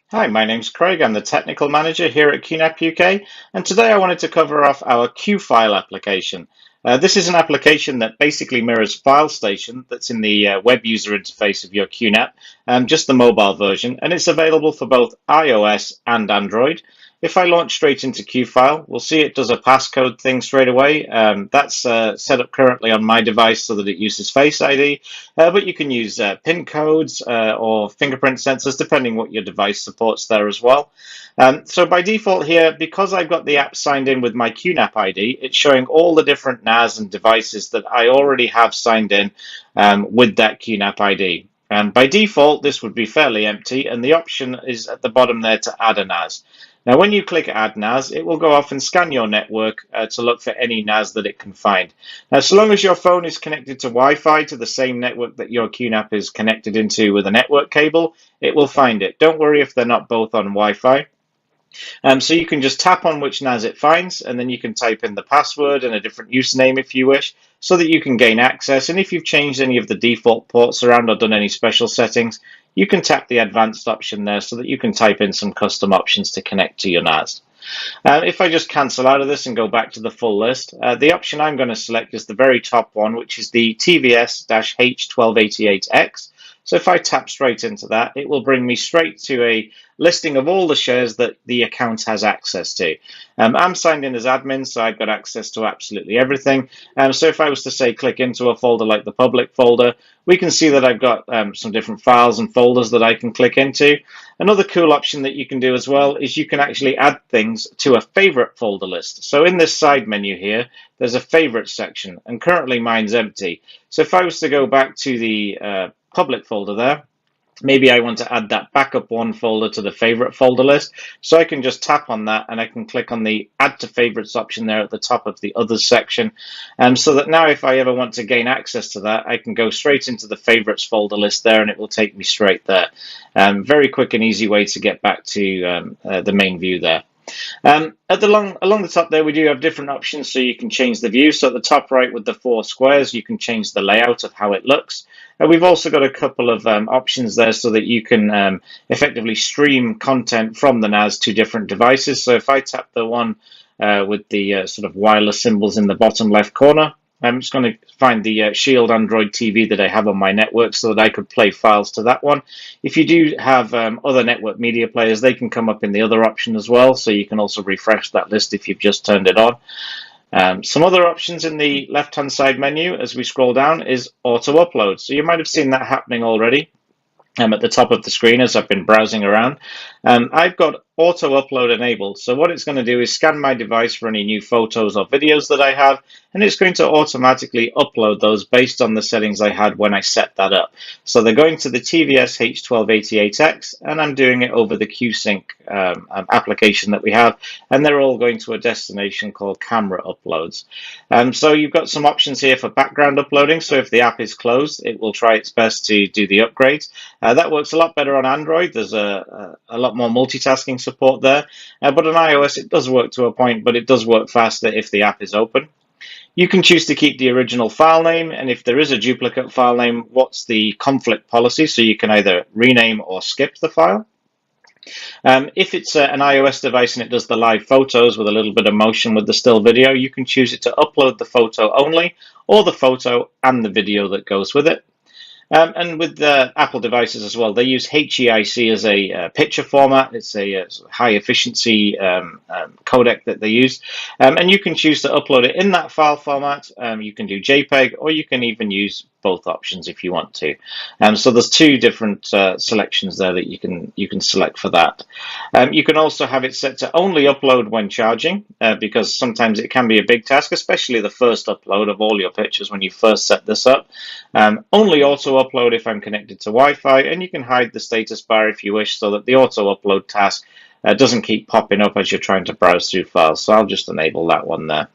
Hi, my name's Craig. I'm the Technical Manager here at QNAP UK, and today I wanted to cover off our QFile application. This is an application that basically mirrors FileStation that's in the web user interface of your QNAP, just the mobile version, and it's available for both iOS and Android. If I launch straight into QFile, we'll see it does a passcode thing straight away. That's set up currently on my device so that it uses Face ID, but you can use PIN codes or fingerprint sensors, depending what your device supports there as well. So by default here, because I've got the app signed in with my QNAP ID, it's showing all the different NAS and devices that I already have signed in with that QNAP ID. By default, this would be fairly empty, and the option is at the bottom there to add a NAS. Now, when you click Add NAS, it will go off and scan your network to look for any NAS that it can find. Now, so long as your phone is connected to Wi-Fi to the same network that your QNAP is connected into with a network cable, it will find it. Don't worry if they're not both on Wi-Fi. So you can just tap on which NAS it finds, and then you can type in the password and a different username if you wish, so that you can gain access. And if you've changed any of the default ports around or done any special settings, you can tap the advanced option there so that you can type in some custom options to connect to your NAS. If I just cancel out of this and go back to the full list, the option I'm going to select is the very top one, which is the TVS-H1288X. So if I tap straight into that, it will bring me straight to a listing of all the shares that the account has access to. I'm signed in as admin, so I've got access to absolutely everything. So if I was to say click into a folder like the public folder, we can see that I've got some different files and folders that I can click into. Another cool option that you can do as well is you can actually add things to a favorite folder list. So in this side menu here, there's a favorite section, and currently mine's empty. So if I was to go back to the public folder there, maybe I want to add that backup one folder to the favorite folder list. So I can just tap on that and I can click on the add to favorites option there at the top of the others section. So that now if I ever want to gain access to that, I can go straight into the favorites folder list there and it will take me straight there. Very quick and easy way to get back to the main view there. Along the top there, we do have different options, so you can change the view. So at the top right with the 4 squares, you can change the layout of how it looks. We've also got a couple of options there so that you can effectively stream content from the NAS to different devices. So if I tap the one with the sort of wireless symbols in the bottom left corner, I'm just going to find the Shield Android TV that I have on my network so that I could play files to that one. If you do have other network media players, they can come up in the other option as well, so you can also refresh that list if you've just turned it on. Some other options in the left-hand side menu as we scroll down is auto upload. So you might have seen that happening already at the top of the screen as I've been browsing around. I've got auto upload enabled. So what it's going to do is scan my device for any new photos or videos that I have, and it's going to automatically upload those based on the settings I had when I set that up. So they're going to the TVS H1288X, and I'm doing it over the QSync application that we have, and they're all going to a destination called camera uploads. So you've got some options here for background uploading. So if the app is closed, it will try its best to do the upgrades. That works a lot better on Android. There's a lot more multitasking support there, but on iOS it does work to a point, but it does work faster if the app is open. You can choose to keep the original file name, and if there is a duplicate file name, what's the conflict policy, so you can either rename or skip the file. If it's an iOS device and it does the live photos with a little bit of motion with the still video, you can choose it to upload the photo only, or the photo and the video that goes with it. And with the Apple devices as well, they use HEIC as a picture format. It's a high efficiency codec that they use. And you can choose to upload it in that file format. You can do JPEG, or you can even use both options if you want to. So there's 2 different selections there that you can select for that. You can also have it set to only upload when charging, because sometimes it can be a big task, especially the first upload of all your pictures when you first set this up. Only auto upload if I'm connected to Wi-Fi, and you can hide the status bar if you wish so that the auto upload task doesn't keep popping up as you're trying to browse through files. So I'll just enable that one there.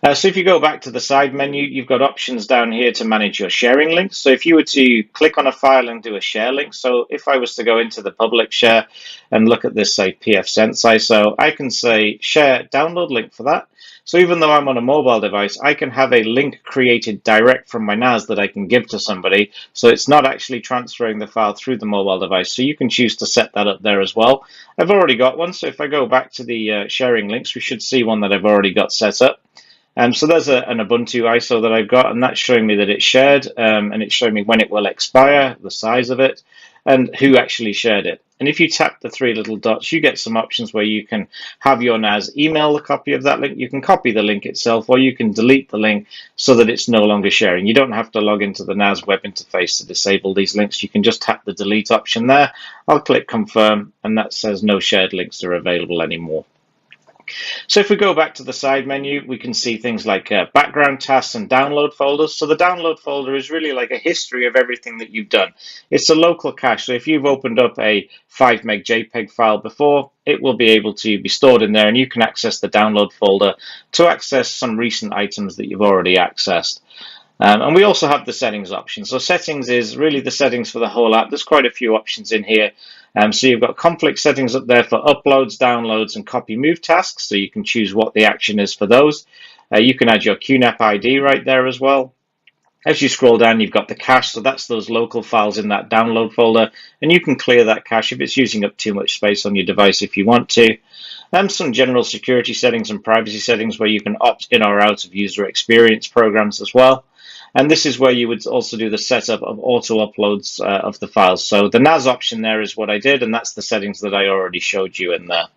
So if you go back to the side menu, you've got options down here to manage your sharing links. So if you were to click on a file and do a share link, so if I was to go into the public share and look at this, say PF Sensei, so I can say share download link for that. So even though I'm on a mobile device, I can have a link created direct from my NAS that I can give to somebody. So it's not actually transferring the file through the mobile device. So you can choose to set that up there as well. I've already got one. So if I go back to the sharing links, we should see one that I've already got set up. So there's an Ubuntu ISO that I've got, and that's showing me that it's shared, and it's showing me when it will expire, the size of it, and who actually shared it. And if you tap the three little dots, you get some options where you can have your NAS email a copy of that link, you can copy the link itself, or you can delete the link so that it's no longer sharing. You don't have to log into the NAS web interface to disable these links. You can just tap the delete option there. I'll click confirm, and that says no shared links are available anymore. So if we go back to the side menu, we can see things like background tasks and download folders. So the download folder is really like a history of everything that you've done. It's a local cache. So if you've opened up a 5 meg JPEG file before, it will be able to be stored in there, and you can access the download folder to access some recent items that you've already accessed. And we also have the settings option. So settings is really the settings for the whole app. There's quite a few options in here. So you've got conflict settings up there for uploads, downloads, and copy move tasks. So you can choose what the action is for those. You can add your QNAP ID right there as well. As you scroll down, you've got the cache. So that's those local files in that download folder. And you can clear that cache if it's using up too much space on your device if you want to. Some general security settings and privacy settings where you can opt in or out of user experience programs as well. And this is where you would also do the setup of auto uploads of the files. So the NAS option there is what I did, and that's the settings that I already showed you in there.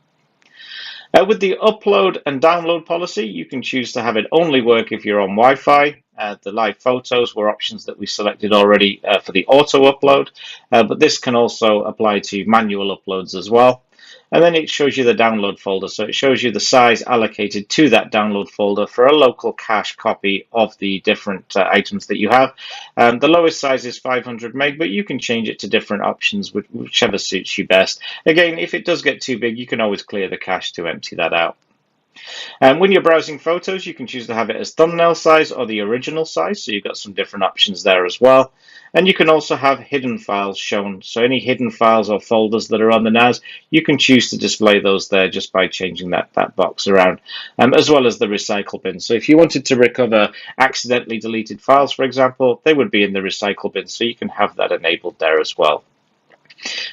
With the upload and download policy, you can choose to have it only work if you're on Wi-Fi. The live photos were options that we selected already for the auto upload, but this can also apply to manual uploads as well. And then it shows you the download folder. So it shows you the size allocated to that download folder for a local cache copy of the different items that you have. The lowest size is 500 meg, but you can change it to different options, whichever suits you best. Again, if it does get too big, you can always clear the cache to empty that out. When you're browsing photos, you can choose to have it as thumbnail size or the original size. So you've got some different options there as well. And you can also have hidden files shown. So any hidden files or folders that are on the NAS, you can choose to display those there just by changing that box around, as well as the recycle bin. So if you wanted to recover accidentally deleted files, for example, they would be in the recycle bin. So you can have that enabled there as well.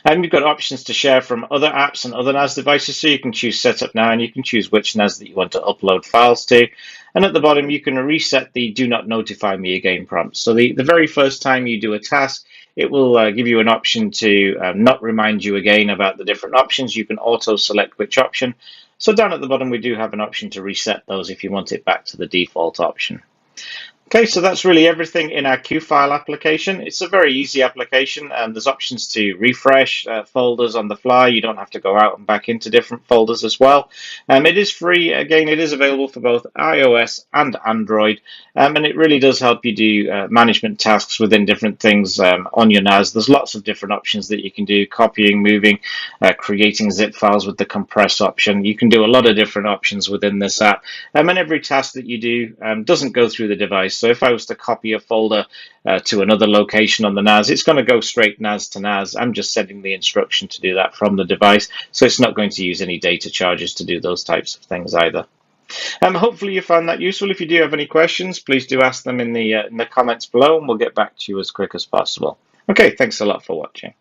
And you've got options to share from other apps and other NAS devices, so you can choose Setup Now, and you can choose which NAS that you want to upload files to. And at the bottom, you can reset the Do Not Notify Me Again prompt. So the very first time you do a task, it will give you an option to not remind you again about the different options. You can auto-select which option. So down at the bottom, we do have an option to reset those if you want it back to the default option. Okay, so that's really everything in our QFile application. It's a very easy application, and there's options to refresh folders on the fly. You don't have to go out and back into different folders as well. It is free. Again, it is available for both iOS and Android, and it really does help you do management tasks within different things on your NAS. There's lots of different options that you can do: copying, moving, creating zip files with the compress option. You can do a lot of different options within this app, and every task that you do doesn't go through the device. So if I was to copy a folder to another location on the NAS, it's going to go straight NAS to NAS. I'm just sending the instruction to do that from the device, so it's not going to use any data charges to do those types of things either. Hopefully you found that useful. If you do have any questions, please do ask them in the comments below, and we'll get back to you as quick as possible. Okay, thanks a lot for watching.